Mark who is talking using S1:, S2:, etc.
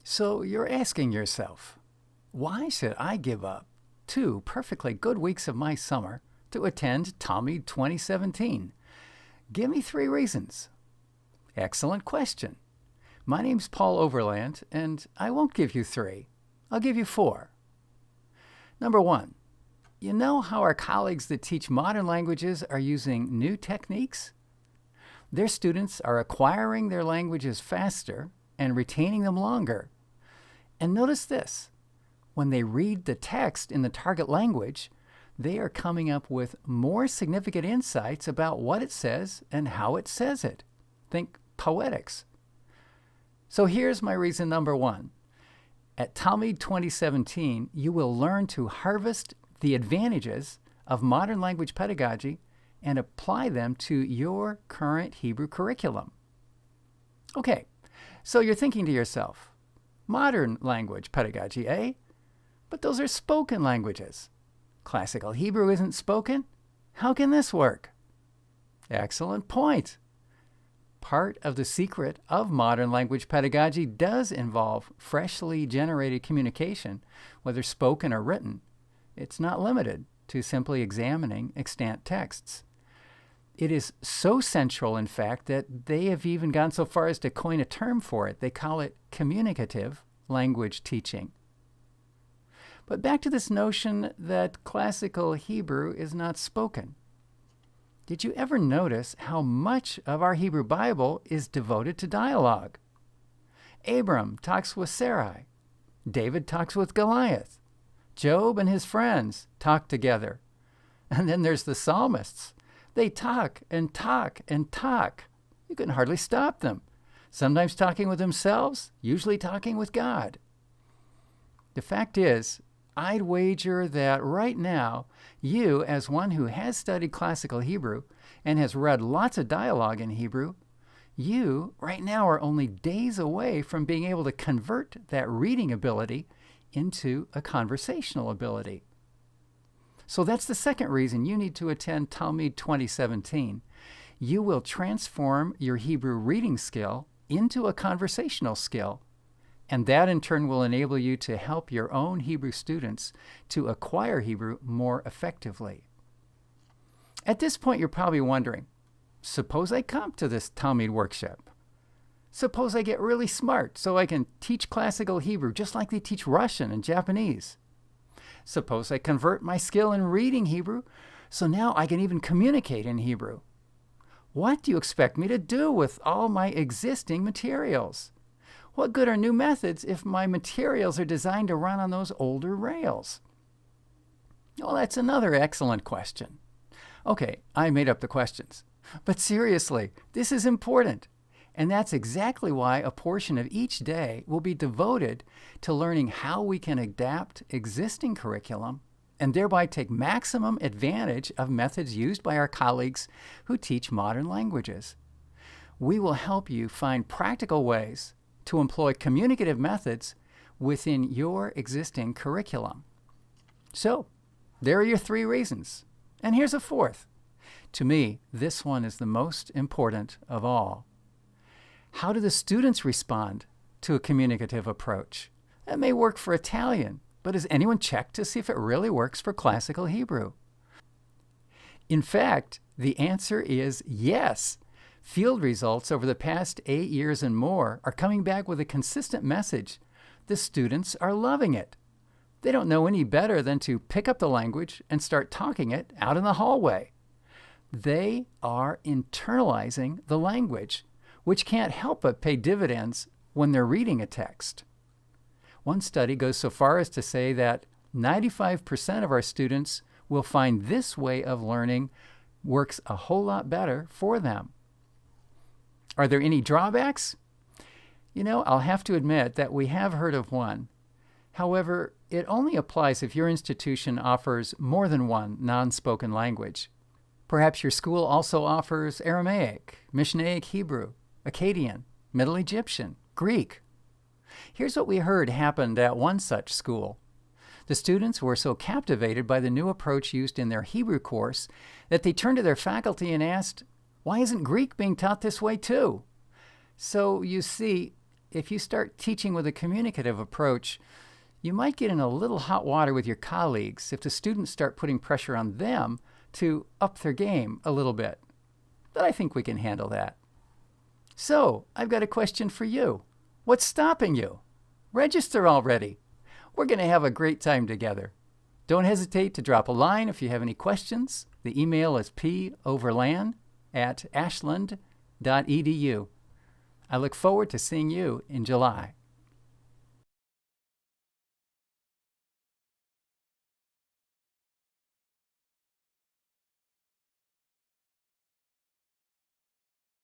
S1: So you're asking yourself, why should I give up 2 perfectly good weeks of my summer to attend Talmud 2017? Give me 3 reasons. Excellent question. My name's Paul Overland, and I won't give you 3. I'll give you 4. Number 1, you know how our colleagues that teach modern languages are using new techniques? Their students are acquiring their languages faster and retaining them longer. And notice this, when they read the text in the target language, they are coming up with more significant insights about what it says and how it says it. Think poetics. So here's my reason number 1. At Talmud 2017, you will learn to harvest the advantages of modern language pedagogy and apply them to your current Hebrew curriculum. Okay, so you're thinking to yourself, modern language pedagogy, eh? But those are spoken languages. Classical Hebrew isn't spoken? How can this work? Excellent point. Part of the secret of modern language pedagogy does involve freshly generated communication, whether spoken or written. It's not limited to simply examining extant texts. It is so central, in fact, that they have even gone so far as to coin a term for it. They call it communicative language teaching. But back to this notion that classical Hebrew is not spoken. Did you ever notice how much of our Hebrew Bible is devoted to dialogue? Abram talks with Sarai. David talks with Goliath. Job and his friends talk together. And then there's the psalmists. They talk and talk and talk. You can hardly stop them. Sometimes talking with themselves, usually talking with God. The fact is, I'd wager that right now, you, as one who has studied classical Hebrew and has read lots of dialogue in Hebrew, you right now are only days away from being able to convert that reading ability into a conversational ability. So that's the second reason you need to attend Talmud 2017. You will transform your Hebrew reading skill into a conversational skill. And that in turn will enable you to help your own Hebrew students to acquire Hebrew more effectively. At this point, you're probably wondering, suppose I come to this Talmud workshop. Suppose I get really smart so I can teach classical Hebrew just like they teach Russian and Japanese. Suppose I convert my skill in reading Hebrew so now I can even communicate in Hebrew. What do you expect me to do with all my existing materials? What good are new methods if my materials are designed to run on those older rails? Well, that's another excellent question. Okay, I made up the questions. But seriously, this is important. And that's exactly why a portion of each day will be devoted to learning how we can adapt existing curriculum and thereby take maximum advantage of methods used by our colleagues who teach modern languages. We will help you find practical ways to employ communicative methods within your existing curriculum. So, there are your 3 reasons. And here's a 4th. To me, this one is the most important of all. How do the students respond to a communicative approach? That may work for Italian, but has anyone checked to see if it really works for classical Hebrew? In fact, the answer is yes. Field results over the past 8 years and more are coming back with a consistent message. The students are loving it. They don't know any better than to pick up the language and start talking it out in the hallway. They are internalizing the language, which can't help but pay dividends when they're reading a text. One study goes so far as to say that 95% of our students will find this way of learning works a whole lot better for them. Are there any drawbacks? I'll have to admit that we have heard of one. However, it only applies if your institution offers more than one non-spoken language. Perhaps your school also offers Aramaic, Mishnaic Hebrew, Akkadian, Middle Egyptian, Greek. Here's what we heard happened at one such school. The students were so captivated by the new approach used in their Hebrew course that they turned to their faculty and asked, "Why isn't Greek being taught this way too?" So you see, if you start teaching with a communicative approach, you might get in a little hot water with your colleagues if the students start putting pressure on them to up their game a little bit. But I think we can handle that. So, I've got a question for you. What's stopping you? Register already. We're going to have a great time together. Don't hesitate to drop a line if you have any questions. The email is poverland@ashland.edu. I look forward to seeing you in July.